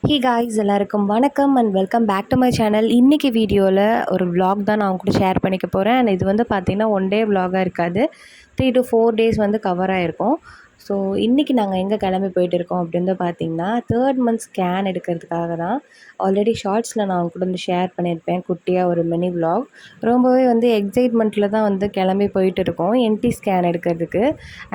ஹே guys எல்லாருக்கும் வணக்கம் and welcome back to my channel. இன்றைக்கி வீடியோவில் ஒரு vlog தான் நான் உங்க கூட ஷேர் பண்ணிக்க போகிறேன். அண்ட் இது வந்து பார்த்திங்கன்னா ஒன் டே vlog-ஆக இருக்காது, 3 to 4 days வந்து கவர் ஆகிருக்கும். ஸோ இன்றைக்கி நாங்கள் எங்கே கிளம்பி போயிட்டு இருக்கோம் அப்படின்னு பார்த்தீங்கன்னா 3rd month ஸ்கேன் எடுக்கிறதுக்காக தான். ஆல்ரெடி ஷார்ட்ஸில் நான் அவங்க கூட வந்து ஷேர் பண்ணியிருப்பேன் குட்டியாக ஒரு மினி vlog. ரொம்பவே வந்து எக்ஸைட்மெண்ட்டில் தான் வந்து கிளம்பி போயிட்டு இருக்கோம் என்டி ஸ்கேன் எடுக்கிறதுக்கு.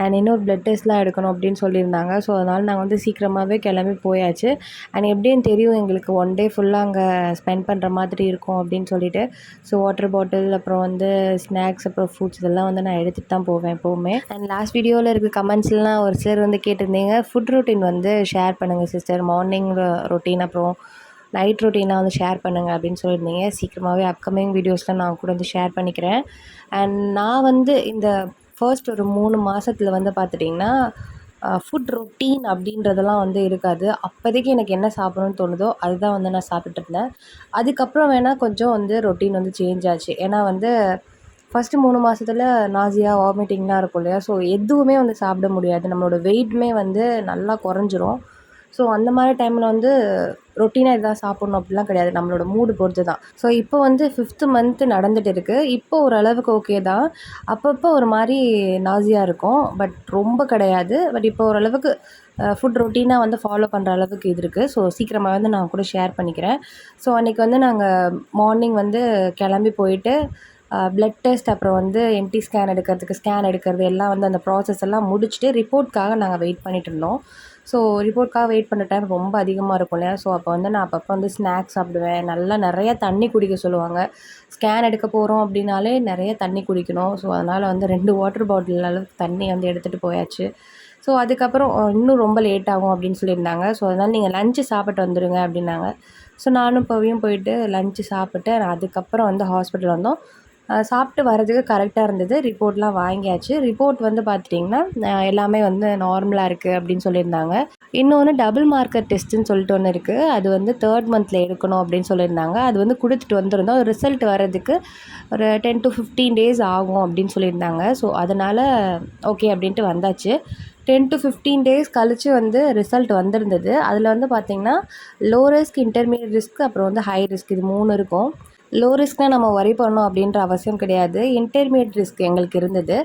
அண்ட் இன்னொரு பிளட் டெஸ்ட்லாம் எடுக்கணும் அப்படின்னு சொல்லியிருந்தாங்க. ஸோ அதனால் நாங்கள் வந்து சீக்கிரமாகவே கிளம்பி போயாச்சு. அண்ட் எப்படின்னு தெரியும் எங்களுக்கு ஒன் டே ஃபுல்லாக அங்கே ஸ்பெண்ட் பண்ணுற மாதிரி இருக்கும் அப்படின்னு சொல்லிட்டு. ஸோ வாட்டர் பாட்டில், அப்புறம் வந்து ஸ்நாக்ஸ், அப்புறம் ஃப்ரூட்ஸ் இதெல்லாம் வந்து நான் எடுத்துகிட்டு தான் போவேன் எப்போவுமே. அண்ட் லாஸ்ட் வீடியோவில் இருக்க கமெண்ட்ஸ்லாம் ஒரு சிலர் வந்து கேட்டிருந்தீங்க, ஃபுட் ரொட்டீன் வந்து ஷேர் பண்ணுங்கள் சிஸ்டர், மார்னிங் ரொட்டீன் அப்புறம் நைட் ரொட்டீனாக வந்து ஷேர் பண்ணுங்கள் அப்படின்னு சொல்லியிருந்தீங்க. சீக்கிரமாகவே அப்கமிங் வீடியோஸில் நான் கூட வந்து ஷேர் பண்ணிக்கிறேன். அண்ட் நான் வந்து இந்த ஃபர்ஸ்ட் ஒரு 3 மாதத்தில் வந்து பார்த்துட்டிங்கன்னா ஃபுட் ரொட்டீன் அப்படின்றதெல்லாம் வந்து இருக்காது. அப்போதைக்கு எனக்கு என்ன சாப்பிடணும்னு தோணுதோ அதுதான் வந்து நான் சாப்பிட்டுருந்தேன். அதுக்கப்புறம் வேணால் கொஞ்சம் வந்து ரொட்டீன் வந்து சேஞ்ச் ஆச்சு. ஏன்னா வந்து ஃபஸ்ட்டு 3 மாதத்துல நாசியா, வாமிட்டிங்லாம் இருக்கும் இல்லையா? ஸோ எதுவுமே வந்து சாப்பிட முடியாது. நம்மளோட வெயிட்டுமே வந்து நல்லா குறைஞ்சிரும். ஸோ அந்த மாதிரி டைமில் வந்து ரொட்டீனாக இதுதான் சாப்பிட்ணும் அப்படிலாம் கிடையாது. நம்மளோட மூடு பொறுத்து தான். ஸோ இப்போ வந்து 5th month நடந்துகிட்டு இருக்குது. இப்போ ஓரளவுக்கு ஓகே தான். அப்பப்போ ஒரு மாதிரி நாசியா இருக்கும், பட் ரொம்ப கிடையாது. பட் இப்போ ஓரளவுக்கு ஃபுட் ரொட்டீனாக வந்து ஃபாலோ பண்ணுற அளவுக்கு இது இருக்குது. ஸோ சீக்கிரமாக வந்து நான் கூட ஷேர் பண்ணிக்கிறேன். ஸோ அன்றைக்கி வந்து நாங்கள் மார்னிங் வந்து கிளம்பி போயிட்டு பிளட் டெஸ்ட், அப்புறம் வந்து என்டி ஸ்கேன் எடுக்கிறது எல்லாம் வந்து அந்த ப்ராசஸ் எல்லாம் முடிச்சுட்டு ரிப்போர்ட்காக நாங்கள் வெயிட் பண்ணிகிட்டு இருந்தோம். ஸோ ரிப்போர்ட்காக வெயிட் பண்ணுற டைம் ரொம்ப அதிகமாக இருக்கும் இல்லையா? ஸோ அப்போ வந்து நான் அப்பப்போ வந்து ஸ்நாக்ஸ் சாப்பிடுவேன். நிறையா தண்ணி குடிக்க சொல்லுவாங்க. ஸ்கேன் எடுக்க போகிறோம் அப்படின்னாலே நிறைய தண்ணி குடிக்கணும். ஸோ அதனால் வந்து 2 வாட்டர் பாட்டில் அளவுக்கு தண்ணி வந்து எடுத்துகிட்டு போயாச்சு. ஸோ அதுக்கப்புறம் இன்னும் ரொம்ப லேட் ஆகும் அப்படின்னு சொல்லியிருந்தாங்க. ஸோ அதனால் நீங்கள் லஞ்சு சாப்பிட்டு வந்துடுங்க அப்படின்னாங்க. ஸோ நானும் இப்போவையும் போயிட்டு லஞ்சு சாப்பிட்டு அதுக்கப்புறம் வந்து ஹாஸ்பிட்டல் வந்தோம். சாப்பிட்டு வரதுக்கு கரெக்டாக இருந்தது. ரிப்போர்ட்லாம் வாங்கியாச்சு. ரிப்போர்ட் வந்து பார்த்துட்டிங்கன்னா எல்லாமே வந்து நார்மலாக இருக்குது அப்படின்னு சொல்லியிருந்தாங்க. இன்னொன்று டபுள் மார்க்கர் டெஸ்ட்டுன்னு சொல்லிட்டு ஒன்று இருக்குது. அது வந்து 3rd month எடுக்கணும் அப்படின்னு சொல்லியிருந்தாங்க. அது வந்து கொடுத்துட்டு வந்திருந்தோம். ரிசல்ட் வர்றதுக்கு ஒரு 10 to 15 days ஆகும் அப்படின்னு சொல்லியிருந்தாங்க. ஸோ அதனால் ஓகே அப்படின்ட்டு வந்தாச்சு. 10 to 15 days கழித்து வந்து ரிசல்ட் வந்திருந்தது. அதில் வந்து பார்த்திங்கன்னா லோ ரிஸ்க், இன்டர்மீடியட் ரிஸ்க், அப்புறம் வந்து ஹை ரிஸ்க், இது 3 இருக்கும். லோ ரிஸ்க்னால் நம்ம ஒரி பண்ணணும் அப்படின்ற அவசியம் கிடையாது. இன்டர்மீடியட் ரிஸ்க் எங்களுக்கு இருந்தது.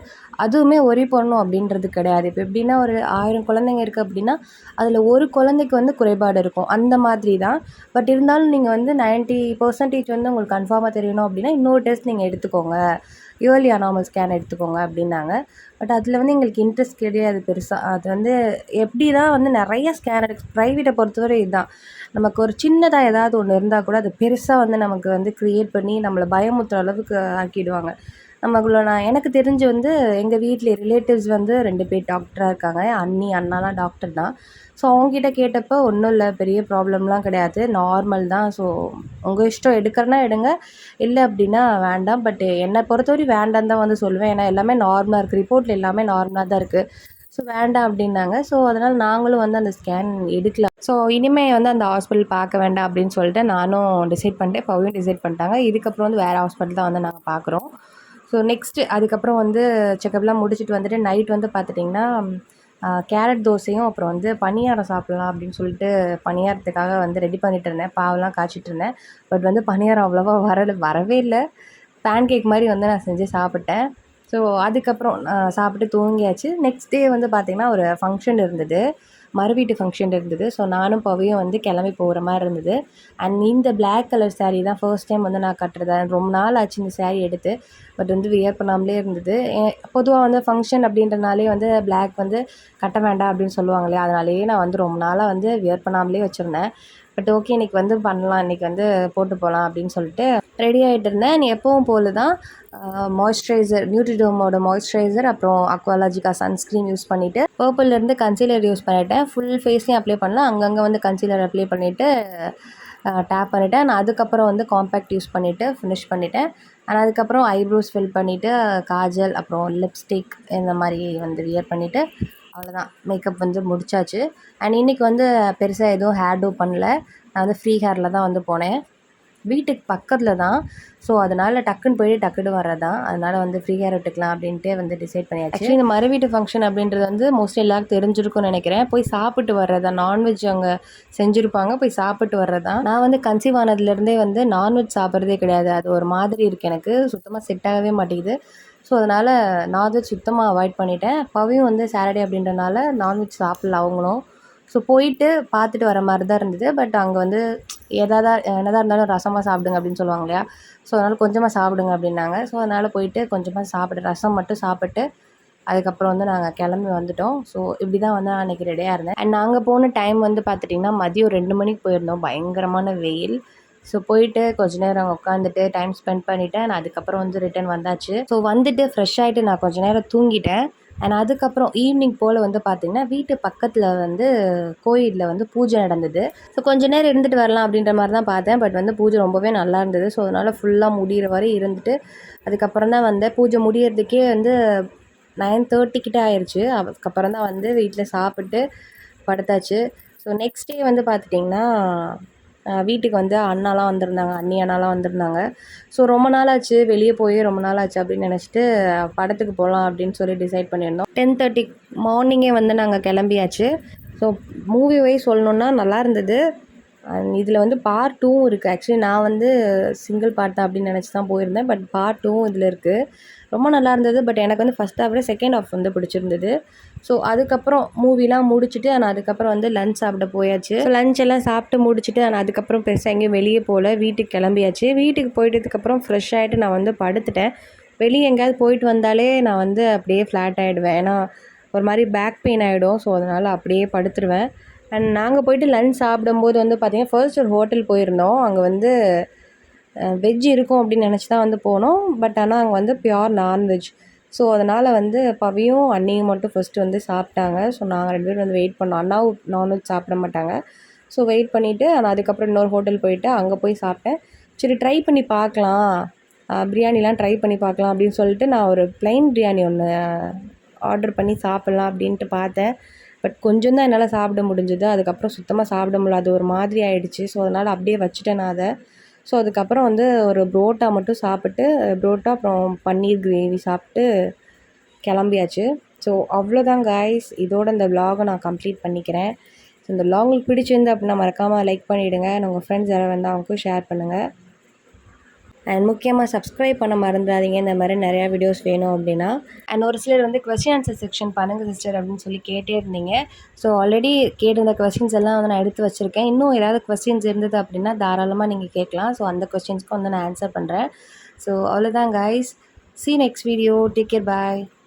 அதுவுமே ஒரி பண்ணணும் அப்படின்றது கிடையாது. இப்போ எப்படின்னா ஒரு 1000 குழந்தைங்க இருக்குது அப்படின்னா அதில் ஒரு குழந்தைக்கு வந்து குறைபாடு இருக்கும், அந்த மாதிரி தான். பட் இருந்தாலும் நீங்கள் வந்து 90% வந்து உங்களுக்கு கன்ஃபார்மாக தெரியணும் அப்படின்னா இன்னொரு டெஸ்ட் நீங்கள் எடுத்துக்கோங்க, இயர்லி அனாமல் ஸ்கேன் எடுத்துக்கோங்க அப்படின்னாங்க. பட் அதில் வந்து எங்களுக்கு இன்ட்ரெஸ்ட் கிடையாது பெருசாக. அது வந்து எப்படின்னா வந்து நிறைய ஸ்கேன் ப்ரைவேட்டை பொறுத்தவரை இதுதான். நமக்கு ஒரு சின்னதாக ஏதாவது ஒன்று இருந்தால் கூட அது பெருசாக வந்து நமக்கு வந்து க்ரியேட் பண்ணி நம்மளை பயமுறுத்துற அளவுக்கு ஆக்கிடுவாங்க. எனக்கு தெரிஞ்சு வந்து எங்கள் வீட்டில் ரிலேட்டிவ்ஸ் வந்து 2 பேர் டாக்டராக இருக்காங்க. அண்ணி, அண்ணாலாம் டாக்டர் தான். ஸோ அவங்ககிட்ட கேட்டப்போ ஒன்றும் இல்லை, பெரிய ப்ராப்ளம்லாம் கிடையாது, நார்மல் தான். ஸோ உங்கள் இஷ்டம், எடுக்கிறனா எடுங்க, இல்லை அப்படின்னா வேண்டாம். பட் என்னை பொறுத்தவரை வேண்டாம் தான் வந்து சொல்லுவேன். ஏன்னா எல்லாமே நார்மலாக இருக்குது, ரிப்போர்ட்டில் எல்லாமே நார்மலாக தான் இருக்குது. ஸோ வேண்டாம் அப்படின்னாங்க. ஸோ அதனால் நாங்களும் வந்து அந்த ஸ்கேன் எடுக்கலாம். ஸோ இனிமேல் வந்து அந்த ஹாஸ்பிட்டல் பார்க்க வேண்டாம் அப்படின்னு சொல்லிட்டு நானும் டிசைட் பண்ணிட்டேன். பவியும் டிசைட் பண்ணிட்டாங்க. இதுக்கப்புறம் வந்து வேறு ஹாஸ்பிட்டல் தான் வந்து நாங்கள் பார்க்குறோம். ஸோ நெக்ஸ்ட்டு அதுக்கப்புறம் வந்து செக்கப்லாம் முடிச்சுட்டு வந்துட்டு நைட் வந்து பார்த்துட்டிங்கன்னா கேரட் தோசையும் அப்புறம் வந்து பணியாரம் சாப்பிட்லாம் அப்படின்னு சொல்லிட்டு பணியாரத்துக்காக வந்து ரெடி பண்ணிகிட்டு இருந்தேன். பாவெல்லாம் காய்ச்சிட்டு இருந்தேன். பட் வந்து பணியாரம் அவ்வளோவா வரவே இல்லை. பேன் கேக் மாதிரி வந்து நான் செஞ்சு சாப்பிட்டேன். ஸோ அதுக்கப்புறம் சாப்பிட்டு தூங்கியாச்சு. நெக்ஸ்ட் டே வந்து பார்த்திங்கன்னா ஒரு ஃபங்க்ஷன் இருந்தது, மறுவீட்டு ஃபங்க்ஷன் இருந்தது. ஸோ நானும் பவியும் வந்து கிளம்பி போகிற மாதிரி இருந்தது. அண்ட் இந்த பிளாக் கலர் சாரீ தான் ஃபர்ஸ்ட் டைம் வந்து நான் கட்டுறது. ரொம்ப நாள் ஆச்சு இந்த சாரீ எடுத்து, பட் வந்து வியர் பண்ணாமலே இருந்தது. பொதுவாக வந்து ஃபங்க்ஷன் அப்படின்றனாலே வந்து பிளாக் வந்து கட்ட வேண்டாம் அப்படின்னு சொல்லுவாங்க இல்லையா? அதனாலேயே நான் வந்து ரொம்ப நாளாக வந்து வியர் பண்ணாமலே வச்சுருந்தேன். பட் ஓகே, இன்றைக்கி வந்து பண்ணலாம், இன்றைக்கி வந்து போட்டு போகலாம் அப்படின்னு சொல்லிட்டு ரெடி ஆகிட்டு இருந்தேன். நீ எப்பவும் போல தான் மாய்ஸ்சரைசர், நியூட்ரிடோமோட மாய்ஸ்சரைசர், அப்புறம் அக்வாலாஜிகா சன்ஸ்க்ரீன் யூஸ் பண்ணிவிட்டு பர்பிள்லேருந்து கன்சீலர் யூஸ் பண்ணிவிட்டேன். ஃபுல் ஃபேஸ்லேயும் அப்ளை பண்ணலாம், அங்கங்கே வந்து கன்சீலர் அப்ளை பண்ணிவிட்டு டேப் பண்ணிவிட்டேன். நான் அதுக்கப்புறம் வந்து காம்பேக்ட் யூஸ் பண்ணிவிட்டு ஃபினிஷ் பண்ணிவிட்டேன். அண்ட் அதுக்கப்புறம் ஐப்ரோஸ் ஃபில் பண்ணிவிட்டு காஜல், அப்புறம் லிப்ஸ்டிக் இந்த மாதிரி வந்து வியர் பண்ணிவிட்டு அவ்வளோதான், மேக்கப் வந்து முடிச்சாச்சு. அண்ட் இன்றைக்கி வந்து பெருசாக எதுவும் ஹேர் டூ பண்ணல. நான் வந்து ஃப்ரீ ஹேரில் தான் வந்து போனேன். வீட்டுக்கு பக்கத்தில் தான். ஸோ அதனால் டக்குன்னு போய்ட்டு டக்குன்னு வர்றது தான். அதனால் வந்து ஃப்ரீயாக விட்டுக்கலாம் அப்படின்ட்டு வந்து டிசைட் பண்ணியாச்சு. ஆக்சுவலி இந்த மறு வீட்டு ஃபங்க்ஷன் அப்படின்றது வந்து மோஸ்ட்லி எல்லாருக்கும் தெரிஞ்சிருக்கும்னு நினைக்கிறேன். போய் சாப்பிட்டு வர்றது தான். நான்வெஜ் அங்கே செஞ்சுருப்பாங்க, போய் சாப்பிட்டு வர்றது தான். நான் வந்து கன்சீவ் ஆனதுலேருந்தே வந்து நான்வெஜ் சாப்பிட்றதே கிடையாது. அது ஒரு மாதிரி இருக்குது, எனக்கு சுத்தமாக செட் ஆகவே மாட்டேங்குது. ஸோ அதனால் நான்வெஜ் சுத்தமாக அவாய்ட் பண்ணிட்டேன். பவியும் வந்து சாட்டர்டே அப்படின்றனால நான்வெஜ் சாப்பிடல அவங்களும். ஸோ போயிட்டு பார்த்துட்டு வர மாதிரி தான் இருந்தது. பட் அங்கே வந்து என்னதான் இருந்தாலும் ரசமாக சாப்பிடுங்க அப்படின்னு சொல்லுவாங்க இல்லையா? ஸோ அதனால் கொஞ்சமாக சாப்பிடுங்க அப்படின்னாங்க. ஸோ அதனால் போயிட்டு கொஞ்சமாக ரசம் மட்டும் சாப்பிட்டு அதுக்கப்புறம் வந்து நாங்கள் கிளம்பி வந்துட்டோம். ஸோ இப்படி தான் வந்து நான் அன்றைக்கி ரெடியாக இருந்தேன். அண்ட் நாங்கள் போன டைம் வந்து பார்த்துட்டிங்கன்னா மதியம் 2 மணிக்கு போயிருந்தோம். பயங்கரமான வெயில். ஸோ போயிட்டு கொஞ்ச நேரம் அங்கே உட்காந்துட்டு டைம் ஸ்பெண்ட் பண்ணிவிட்டேன். நான் அதுக்கப்புறம் வந்து ரிட்டன் வந்தாச்சு. ஸோ வந்துட்டு ஃப்ரெஷ் ஆகிட்டு நான் கொஞ்சம் நேரம் தூங்கிட்டேன். அண்ட் அதுக்கப்புறம் ஈவினிங் போல் வந்து பார்த்திங்கன்னா வீட்டு பக்கத்தில் வந்து கோயிலில் வந்து பூஜை நடந்தது. ஸோ கொஞ்சம் நேரம் இருந்துட்டு வரலாம் அப்படின்ற மாதிரி தான் பார்த்தேன். பட் வந்து பூஜை ரொம்பவே நல்லா இருந்தது. ஸோ அதனால் ஃபுல்லாக முடிகிற வரை இருந்துட்டு அதுக்கப்புறம் தான் வந்தேன். பூஜை முடியறதுக்கே வந்து 9:30 கிட்ட ஆயிடுச்சு. அதுக்கப்புறம் தான் வந்து வீட்டில் சாப்பிட்டு படுத்தாச்சு. ஸோ நெக்ஸ்ட் டே வந்து பார்த்துட்டிங்கன்னா வீட்டுக்கு வந்து அண்ணாலாம் வந்திருந்தாங்க, அண்ணாலாம் வந்திருந்தாங்க. ஸோ ரொம்ப நாள் ஆச்சு, வெளியே போய் ரொம்ப நாள் ஆச்சு அப்படின்னு நினச்சிட்டு படத்துக்கு போகலாம் அப்படின்னு சொல்லி டிசைட் பண்ணியிருந்தோம். 10:30 மார்னிங்கே வந்து நாங்கள் கிளம்பியாச்சு. ஸோ மூவி வைஸ் சொல்லணுன்னா நல்லா இருந்தது. இதில் வந்து பார்ட் 2வும் இருக்குது. ஆக்சுவலி நான் வந்து சிங்கிள் பார்ட் தான் அப்படின்னு நினச்சி தான் போயிருந்தேன். பட் பார்ட் 2வும் இதில் இருக்குது. ரொம்ப நல்லா இருந்தது. பட் எனக்கு வந்து ஃபஸ்ட் ஹாஃப் விட செகண்ட் ஹாஃப் வந்து பிடிச்சிருந்தது. ஸோ அதுக்கப்புறம் மூவிலாம் முடிச்சுட்டு நான் அதுக்கப்புறம் வந்து லஞ்ச் சாப்பிட போயாச்சு. ஸோ லஞ்ச் எல்லாம் சாப்பிட்டு முடிச்சுட்டு நான் அதுக்கப்புறம் பெருசாக எங்கேயும் வெளியே போகல, வீட்டுக்கு கிளம்பியாச்சு. வீட்டுக்கு போயிட்டதுக்கப்புறம் ஃப்ரெஷ் ஆகிட்டு நான் வந்து படுத்துட்டேன். வெளியே எங்கேயாவது போயிட்டு வந்தாலே நான் வந்து அப்படியே ஃப்ளாட் ஆகிடுவேன். ஏன்னா ஒரு மாதிரி பேக் பெயின் ஆகிடும். ஸோ அதனால் அப்படியே படுத்துருவேன். அண்ட் நாங்கள் போயிட்டு லஞ்ச் சாப்பிடும்போது வந்து பார்த்திங்கன்னா ஃபர்ஸ்ட் ஒரு ஹோட்டல் போயிருந்தோம். அங்கே வந்து வெஜ் இருக்கும் அப்படின்னு நினச்சி தான் வந்து போனோம். பட் ஆனால் அங்கே வந்து பியோர் நான்வெஜ். ஸோ அதனால் வந்து பவியும் அண்ணியும் மட்டும் ஃபஸ்ட்டு வந்து சாப்பிட்டாங்க. ஸோ நாங்கள் 2 பேரும் வந்து வெயிட் பண்ணோம். அண்ணாவும் நான்வெஜ் சாப்பிட மாட்டாங்க. ஸோ வெயிட் பண்ணிவிட்டு நான் அதுக்கப்புறம் இன்னொரு ஹோட்டல் போயிட்டு அங்கே போய் சாப்பிட்டேன். சரி ட்ரை பண்ணி பார்க்கலாம், பிரியாணிலாம் ட்ரை பண்ணி பார்க்கலாம் அப்படின்னு சொல்லிட்டு நான் ஒரு ப்ளைன் பிரியாணி ஒன்று ஆர்டர் பண்ணி சாப்பிட்லாம் அப்படின்ட்டு பார்த்தேன். பட் கொஞ்சம் தான் என்னால் சாப்பிட முடிஞ்சுது. அதுக்கப்புறம் சுத்தமாக சாப்பிட முடியல, அது ஒரு மாதிரி ஆகிடுச்சு. ஸோ அதனால் அப்படியே வச்சுட்டேன் நான் அதை. ஸோ அதுக்கப்புறம் வந்து ஒரு புரோட்டா மட்டும் சாப்பிட்டு, புரோட்டா அப்புறம் பன்னீர் கிரேவி சாப்பிட்டு கிளம்பியாச்சு. ஸோ அவ்வளோதான் காய்ஸ், இதோட இந்த விலாகை நான் கம்ப்ளீட் பண்ணிக்கிறேன். ஸோ இந்த விலாக் உங்களுக்கு பிடிச்சிருந்து அப்படின்னா மறக்காமல் லைக் பண்ணிவிடுங்க. உங்கள் ஃப்ரெண்ட்ஸ் யாராவது வந்தால் அவங்களுக்கும் ஷேர் பண்ணுங்கள். அண்ட் முக்கியமாக சப்ஸ்கிரைப் பண்ண மறந்துடாதீங்க, இந்த மாதிரி நிறையா வீடியோஸ் வேணும் அப்படின்னா. அண்ட் ஒரு சிலர் வந்து கொஸ்டின் ஆன்சர் செக்ஷன் பண்ணுங்கள் சிஸ்டர் அப்படின்னு சொல்லி கேட்டே இருந்தீங்க. ஸோ ஆல்ரெடி கேட்டிருந்த கொஸ்டின்ஸ் எல்லாம் வந்து நான் எடுத்து வச்சுருக்கேன். இன்னும் ஏதாவது கொஸ்டின்ஸ் இருந்தது அப்படின்னா தாராளமாக நீங்கள் கேட்கலாம். ஸோ அந்த கொஸ்டின்ஸ்க்கு வந்து நான் ஆன்சர் பண்ணுறேன். ஸோ அவ்வளோதான் guys, see you next video, take care, bye.